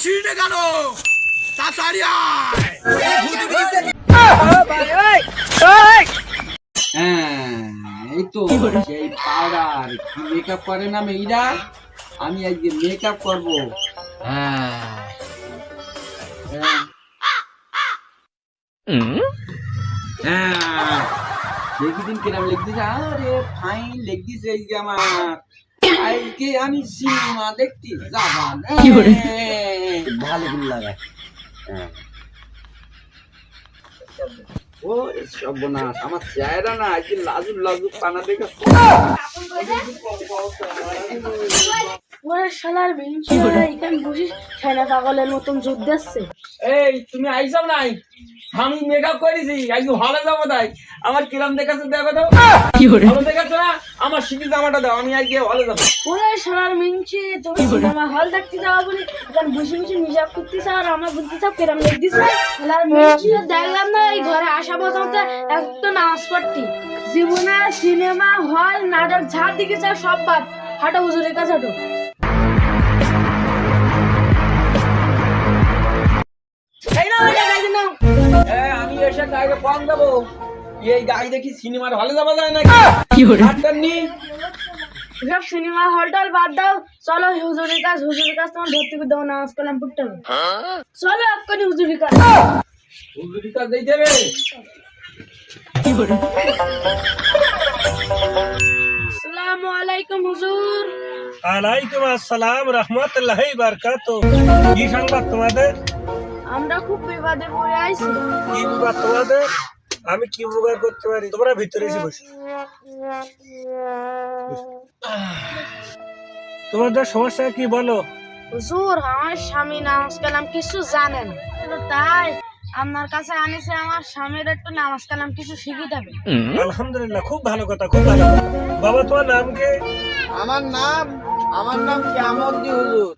আসিনি কেন? তাড়াতাড়ি আয়। এই তো সেই পাউডার কি মেকআপ করে না মেয়েরা, আমি আজকে মেকআপ করবো। দেখি দিন কিরম লিখতেছে, আরে ফাইন লিখতেছে আজকে আমার। আজকে আমি সিনেমা দেখতে যাবা, ভালো করে লাগায়। ও সর্বনাশ, আমার চেহারা না আজকে লাজুক লাজুক পানা দেখে। ওরে শালার বিনছি এখানে বসিস ছানা পাগলের মতন যুদ্ধ দিচ্ছে। এই তুমি আইসাও নাই, আমি মেকআপ করেছি, আজকে হলে যাবো তাই। আমার কিরম দেখাচ্ছে দেখো তো, ভালো দেখাচ্ছে না? আমার সিটি জামাটা দাও, আমি আজকে হলে যাবো। ওরে শালার মিনছি তুমি সিনেমা হল দেখতে যাওয়া বলে এখানে বসে বসে মেকআপ করতেছ আর আমার বলতে চাও কেরাম লাগতেছে। শালার মিনছি দেখলাম না এই ঘরে আসা পর্যন্ত একটা নাচ পড়তি জীবনে সিনেমা হল নাটক যা দিকে চাও সব বাদ। হাঁটো হুজুরের কাছে হাঁটো। আমি এসে গাড়ি কম দেবো, এই গাড়ি দেখি সিনেমার হলে যাওয়া যায় নাকি? সব সিনেমা হল টল বাদ দাও, চলো হুজুরের কাছে তোমার ধরতে করে দেবো নামাজ কালাম পড়তে হবে। চলো এক্ষুনি হুজুরের কাছে। হুজুরি কাজ দিতে হবে। আসসালামু আলাইকুম হুজুর। আলাইকুম আসসালাম রহমতুল্লাহি বারাকাতুহু। কি সংবাদ তোমাদের? আমরা খুব বিপদে পড়ে আইছি। কি বিবাদ তোমাদের? আমি কি উপকার করতে পারি? তোমরা ভিতরে এসে বসো। তোমাদের সমস্যা কি বলো? হুজুর আমার স্বামী নামাজ কালাম কিছু জানেন, তাই আপনার কাছে আনিছে আমার স্বামীর একটু নামাজ কালাম কিছু শিখিয়ে দেবে। আলহামদুলিল্লাহ, খুব ভালো কথা, খুব ভালো কথা। বাবা তোমার নাম কি? আমার নাম কিয়ামতী হুজুর।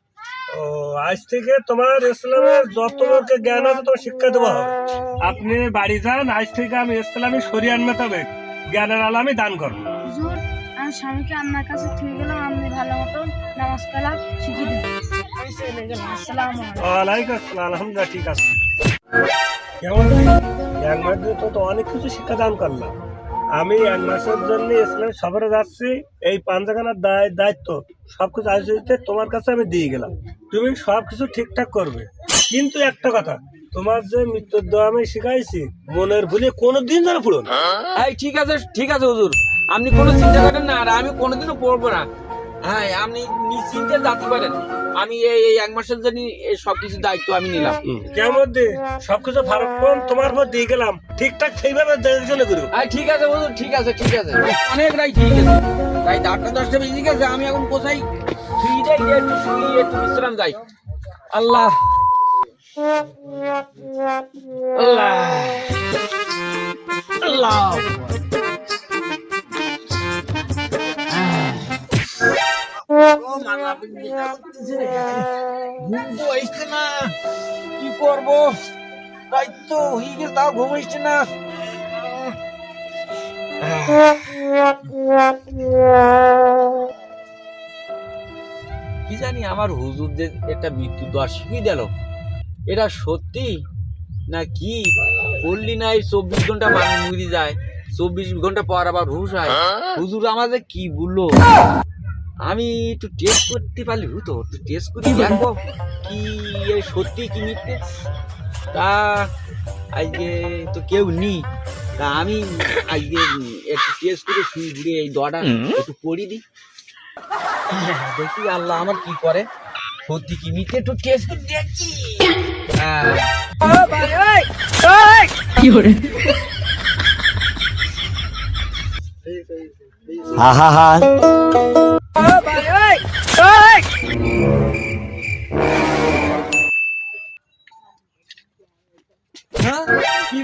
ও, আজ থেকে তোমার ইসলামের যত লোকের জ্ঞান আছে তোমার শিক্ষা দেওয়া হবে। আপনি বাড়ি যান, আজ থেকে আমি ইসলামী শরিয়াত মোতাবেক জ্ঞানের আলো আমি দান করবো। হুজুর আমার স্বামীকে আপনার কাছে ঠিক গেলাম, আপনি ভালো মতন নামাজ কালাম শিখিয়ে দেবেন। আমি চলে গেলাম। আসসালামু আলাইকুম। ওয়ালাইকুম আসসালাম। আলহামদুলিল্লাহ, ঠিক আছে। কেমন এক মাস ধরে তো অনেক কিছু শিক্ষা দান করলাম। আমি এক মাসের জন্য ইসলাম সফরে যাচ্ছি, এই পাঞ্জাখানার দায়িত্ব সবকিছু আয়োজিত তোমার কাছে আমি দিয়ে গেলাম। তুমি সবকিছু ঠিকঠাক করবে, কিন্তু একটা কথা, তোমার যে মৃত্যুর দোয়া আমি শিখাইছি মনের ভুলে কোনোদিন যেন পড়ো না। এই ঠিক আছে হুজুর, আপনি কোনো চিন্তা করেন না, আর আমি কোনোদিনও পড়বো না। হ্যাঁ, আপনি নিশ্চিন্তে যেতে পারেন। আমি এই এক মাসের জন্য সবকিছু দায়িত্ব আমি নিলাম। কেমন সবকিছু ফারুক তোমার উপর দিয়ে গেলাম, ঠিকঠাক সেইভাবে দেখে করো। ঠিক আছে হুজুর, ঠিক আছে অনেক রাই ঠিক আছে। রাই 8টা-10টা বেজে গেছে, আমি এখন কোথায় একটু বিশ্রাম যাই। আল্লাহ আল্লাহ আল্লাহ। কি করবো, দায়িত্ব হয়ে গেছে, তাও ঘুম আসছে না। কি জানি আমার হুজুর যে একটা মৃত্যু দোয়া শিখিয়ে দিল, এটা সত্যি না কি? বললি না এই 24 ঘন্টা মানুষ মরে যায়, 24 ঘন্টা পর আবার হুশ হয়। হুজুর আমাদের কি বললো, আমি একটু টেস্ট করতে পারলি হতো, একটু টেস্ট করে দেখবো কি সত্যি কি মিথ্যে। তা আজকে তো কেউ নেই, তা আমি আজকে একটু টেস্ট করে শুয়ে ঘুরে এই দোয়াটা একটু পড়ি দিই, দেখি আল্লাহ আমার কি করে, সত্যি কি মিথ্যে একটু টেস্ট করে দেখছি। কি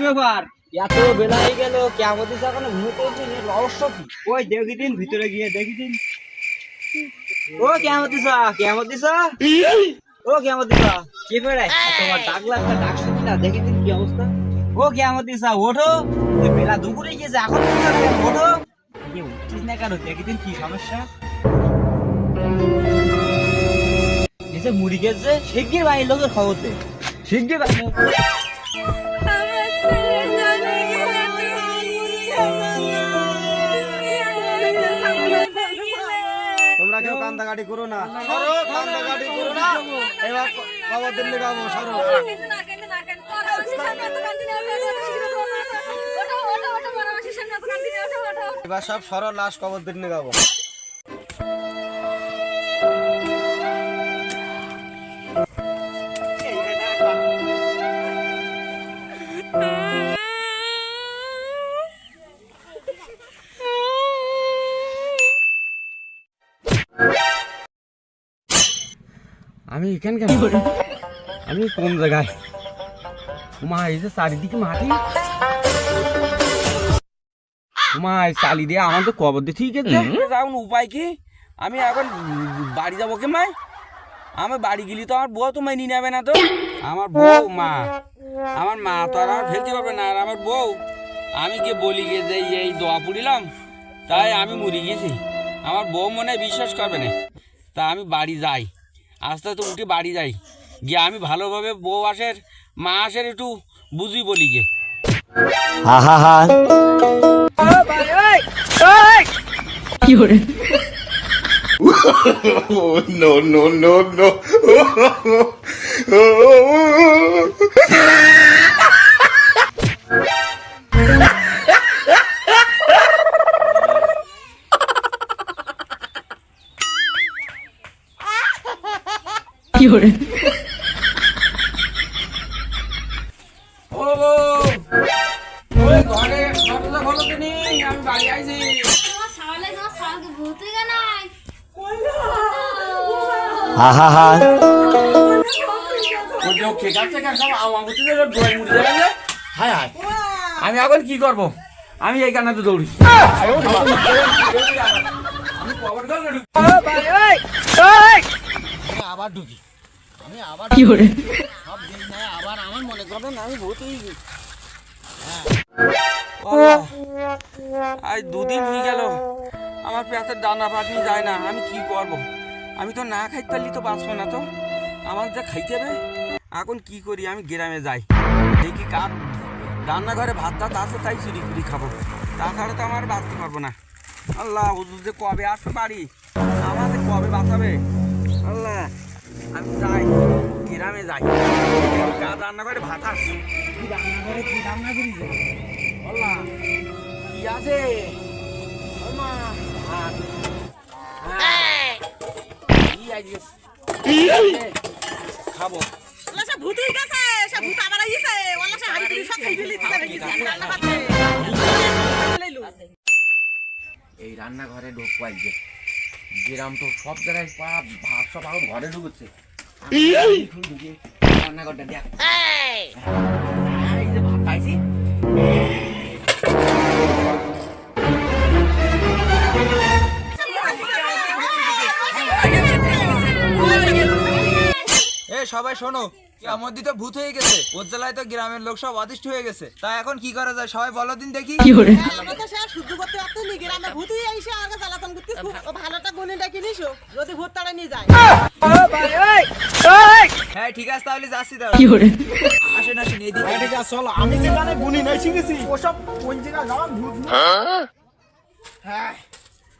ব্যাপার, এত বেলা হয়ে গেল, কেমন দিচ্ছে এখনো ঘুমোতে রহস্য কি? ওই দেখি দিন, ভিতরে গিয়ে দেখি দিন। ও কেমন দিছা ও কেমন দিছা কি বেড়ায় তোমার ডাক লাগবে, ডাক শুনি না, দেখি দিন কি অবস্থা। ও কেমন দিছা, ওঠো, ওই বেলা দুপুরে গিয়েছে, এখন ওঠো, উঠছিস না কেন, দেখি দিন কি সমস্যা। এসে মুড়ি গেছে শিগগির বাড়ির লোকের খবর দে শিগগির বাড়ির লোক তোমরা কেউ কান্দাকাটি করো না, সরো, কান্দাকাটি করো না। এবার খবর দিন গাবো, সরো। এবার সব সরো, লাশ খবর দিন গাবো। আমি এখানে কেন আমি কোন জায়গায় মা এই যে চারিদিকে মাটি মা চালি দিয়ে আমার তো কবর দিয়ে ঠিক আছে যাও উপায় কি আমি এখন বাড়ি যাবো কে মাই আমার বাড়ি গেলি তো আমার বউ তো মেনে নেবে না তো আমার বউ মা আমার মা তো আর আমার ফেলতে পারবে না আর আমার বউ আমি কি বলি গে যে এই দোয়া পুড়িলাম তাই আমি মরে গেছি আমার বউ মনে হয় বিশ্বাস করবে না তা আমি বাড়ি যাই আস্তে আস্তে উঠে বাড়ি যাই গিয়ে আমি ভালোভাবে বউ আসের মা আসের একটু বুঝি বলি গে কি করে No, no, no, no. কি করে ও ওই ঘরে দরজা খোলো তুমি আমি বাড়ি আইছি আমি এখন কি করব আমি এই কান্নাতে দৌড়ি আবার ঢুকি আমি আবার কি করে সব দিন নাই আবার আমার মনে করবেন আমি ভূত হয়ে গেছি আজ দুদিন হয়ে গেল আমার পেটের দানা পানি যায় না আমি কি করব আমি তো না খাইতে পারলি তো বাঁচবো না তো আমার যা খাইতে হবে এখন কি করি আমি গ্রামে যাই দেখি কার রান্নাঘরে ভাত টাত আছে তাই চুরি করে খাবো তাছাড়া তো আমার বাঁচতে পারবো না আল্লাহ হুজুর যে কবে আসতে পারি আমাদের কবে বাঁচাবে আল্লাহ আমি যাই গ্রামে যাই কার রান্নাঘরে ভাত আছে কি রান্নাঘরে কি রান্না করি আল্লাহ কি আছে মা ভাত কি আইছিস খাবো এই রান্নাঘরে ঢুকবো আজকে গ্রাম তো সব জায়গায় ভাত সব এখন ঘরে ঢুকছে রান্নাঘরটা দেখ এই যে ভাত খাইছি সবাই শোনো আমার দিতে ভূত হয়ে গেছে ওর জেলায় তো গ্রামের লোক সব অতিষ্ঠ হয়ে গেছে তা এখন কি করা যায় সবাই বলো দিন দেখি কি করে শুদ্ধ করতে পারতো নি গ্রামে ভূত হয়ে আইসে আর জ্বালাতন করতে ও ভালোটা গুণিটা কিনিস যদি ভূত তাড়া নিয়ে যায় হ্যাঁ ঠিক আছে তাহলে যাচ্ছি কি করে আসেন আসেন এদিকে ঠিক আছে চলো আমি যেখানে গুনি নাই শিখেছি ওসব কোন জায়গায় যাওয়ার ভূত হ্যাঁ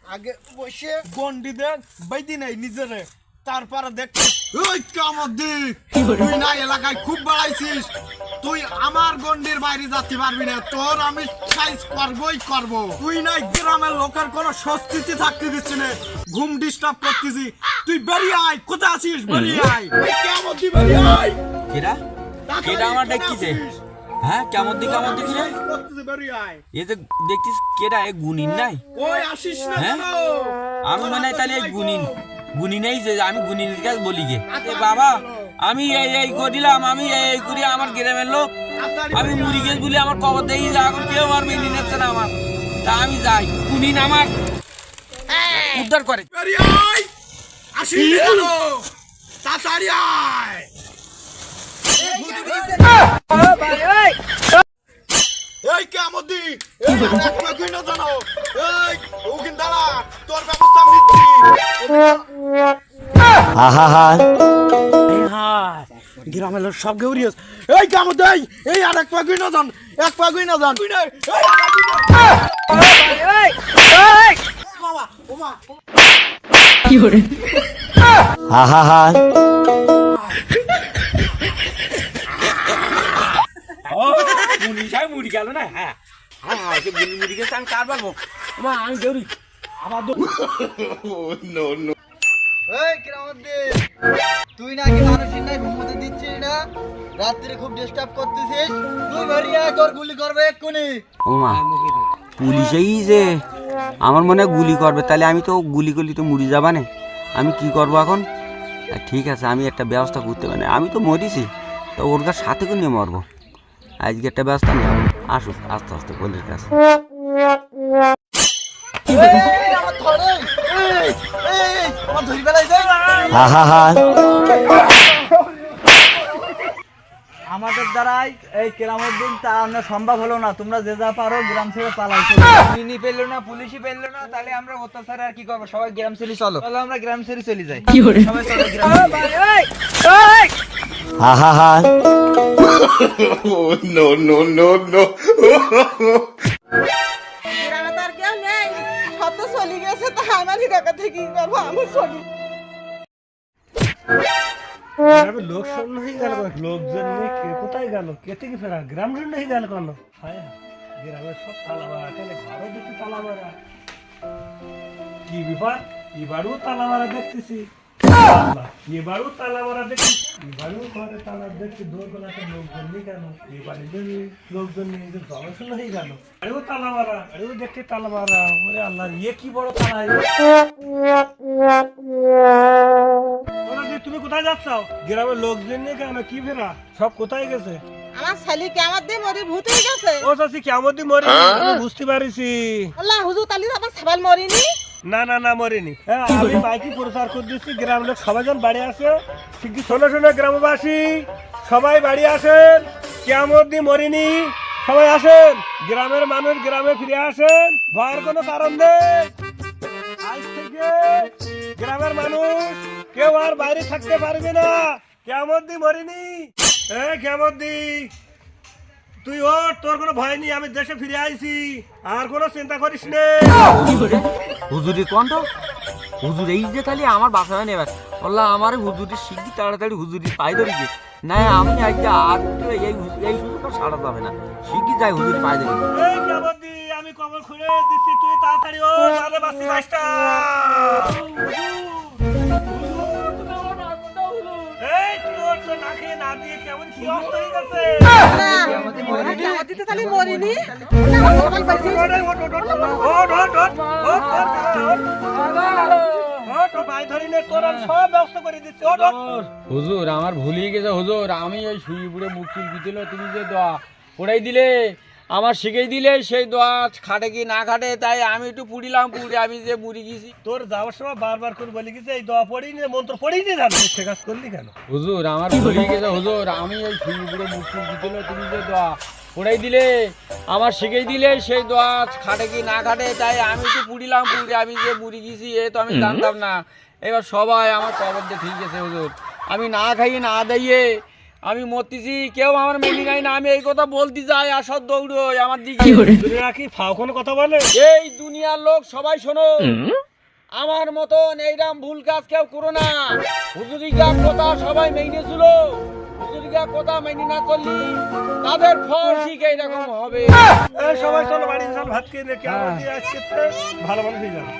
আগে বসে গন্ডি দেখ বাইদি নাই নিজেরে তারপরে দেখতে ওই কামদ্দি তুই না এলাকায় খুব বাড়াইছিস তুই আমার গন্ডির বাইরে যেতে পারবি না তোর আমি সাইজ করবই করব তুই না গ্রামের লোকের কোনো সংস্কৃতি থাকতে দিচ্ছি না ঘুম ডিস্টার্ব করতেছি তুই বেরিয়ে আয় কোথায় আছিস বেরিয়ে আয় কামদ্দি বেরিয়ে আয় কেডা কেডা আমার দেখতিছে হ্যাঁ কেমন দিকে আমার দেখি রে করতেছি বেরিয়ে আয় এই যে দেখতিস কেডা এ গুনিন নাই ওই আসিস না হ্যাঁ? কেন আমি মনে হয় তাহলে এই গুনি নেই যে আমি গুনিনের কাছে বলি গে এ বাবা আমি এই করিলাম আমি এই করি আমার গ্রামের লোক আমি মুড়ি গেছ বলে আমার কবর দেখি যা এখন কেউ আর মেনে নিচ্ছে না আমার তা আমি যাই গুনিন আমার উদ্ধার করে বেরিয়ে আয় আসিস না কেন তাড়াতাড়ি আয় এই কামদ্দি এই একটা কই না জানো এই ওখানে দাঁড়া তোর ব্যবস্থা নিচ্ছি গ্রামের লোক সব গৌরিয়স এই কামো দেই এই আর এক পাগুই না যান এক পাগুই না যান মামা ওমা পুলিশাই মুড়ি গেল না হ্যাঁ হ্যাঁ সে মুড়ি গেছে আমি কার পারবো মা আমি দেউরি আবার এই কিরামুদ্দিন তুই নাকি মানুষের নাই ঘুমোতে দিচ্ছিস না রাত্রে খুব ডিস্টার্ব করতেছিস তুই বেরিয়ে আয় তোর গুলি করবে এক্ষুনি ওমা পুলিশেই যে আমার মনে হয় গুলি করবে তাহলে আমি তো গুলি করলি তো মুড়ি যাবা না আমি কি করবো এখন ঠিক আছে আমি একটা ব্যবস্থা করতে পারি আমি তো মরিছি তো ওর কাছে সাথে করে নিয়ে মরবো আজকে একটা ব্যবস্থা নেই আসুক আস্তে আস্তে পুলিশের কাছে আমার ধরে এই আমার ধরি বেলাইছে আমাদের দ্বারাই এই কেরামুদ্দিন তাড়ানো সম্ভব হলো না তোমরা যে যা পারো গ্রাম ছেড়ে পালাইছো মিনি পেললো না পুলিশই পেললো না তাহলে আমরা অত্যাচার আর কি করবো সবাই গ্রাম ছেড়ে চলো চলো আমরা গ্রাম ছেড়ে চলে যাই সবাই চলো গ্রাম গ্রামে তো আর কেউ নেই সব তো চলে গেছে তা আমারই টাকা থেকে কি করবো আমি চলি গ্রামের লোক শূন্য হয়ে গেল লোকজন নিয়ে কে কোথায় গেল কে থেকে ফেরা গ্রাম শূন্য হয়ে গেল কেন হায় হায়, গ্রামের সব তালা মারা কেন ঘরও দেখতে তালা মারা কি ব্যাপার এবারও তালা মারা দেখতেছি এবারও তালা মারা দেখছি এবারও ঘরে তালা দেখছি দোরগোলাতে লোকজন নেই কেন এবারে লোকজন নেই জনশূন্য হয়ে গেল আরেও তালা মারা আরেও দেখতে তালা মারা ওরে আল্লাহ ইয়ে কি বড় তালা তুমি কোথায় যাচ্ছ গ্রামের লোকজন নিয়ে কেন কি ফেরা সব কোথায় গেছে আমার ছেলে কেমন দিয়ে মরি ভূত হয়ে গেছে ও চাষি কেমন দিয়ে মরে বুঝতে পারিছি আল্লাহ হুজুর তালি আমার সাবাল মরিনি না না না মরেনি হ্যাঁ আমি বাইকে প্রচার করে দিচ্ছি গ্রাম লোক সবাই জন বাড়ি আসে ঠিকই শোনো শোনো গ্রামবাসী সবাই বাড়ি আসেন কেমন দিয়ে মরিনি সবাই আসেন গ্রামের মানুষ গ্রামে ফিরে আসেন ভয়ের কোনো কারণ নেই আজ থেকে গ্রামের মানুষ কেউ আর বাইরে থাকতে পারবে না কেমন দি মরিনি কেমন দি তুই ওর তোর কোনো ভয় নেই আমি দেশে ফিরে আইছি আর কোনো চিন্তা করিস নে হুজুরি কণ্ঠ হুজুর এই যে তাহলে আমার বাসায় নেবার বললাম আমার হুজুরি শিখি তাড়াতাড়ি হুজুরি পাই ধরিকে না আমি আজকে আর এই সুযোগটা সারা যাবে না শিখি যাই হুজুরি পাই ধরি কেমন দি আমি কবর খুলে দিচ্ছি তুই তাড়াতাড়ি ও তাহলে বাসি মাস্টার না দিয়ে কেমন কি অবস্থা হয়ে গেছে কেমন দিতে তালি মরিনি আমার সাবাল পাইছি হুজুর আমার ভুলিয়ে গেছে হুজুর আমি ওই শুয়ে পুড়ে মুখ চুল দিছিল তুমি যে দোয়া পড়াই দিলে আমার শিখেই দিলে সেই দোয়া খাটে কি না খাটে তাই আমি একটু পুড়িলাম পুড়ে আমি যে মুড়ি গেছি তোর যাওয়ার সময় বারবার করে বলে গেছে এই দোয়া পড়ি নি মন্ত্র পড়ি নি জানো সে কাজ করলি কেন হুজুর আমার ভুলিয়ে গেছে হুজুর আমি ওই শুয়ে পুড়ে মুখ চুল দিছিল তুমি যে দোয়া পড়াই দিলে আমার শিখেই দিলে সেই দোয়া খাটে কি না খাটে তাই আমি একটু পুড়িলাম পুড়ে আমি যে মুড়ি গেছি এ তো আমি জানতাম না এবার সবাই আমার কবর দিয়ে ঠিক আছে হুজুর আমি না খাইয়ে না দাইয়ে আমি মরতেছি কেউ আমার মেনে নাই না আমি এই কথা বলতে যাই আর সব দৌড়ো আমার দিকে দুনিয়া কি ফাও কোনো কথা বলে এই দুনিয়ার লোক সবাই শোনো আমার মতন এইরকম ভুল কাজ কেউ করো না হুজুরিকা কথা সবাই মেনে ছিল হুজুরিকা কথা মেনে না করলি তাদের ফল ঠিক এইরকম হবে সবাই চলো বাড়ি চল ভাত খেয়ে নে কেমন আজকে ভালো ভালো হয়ে যাবে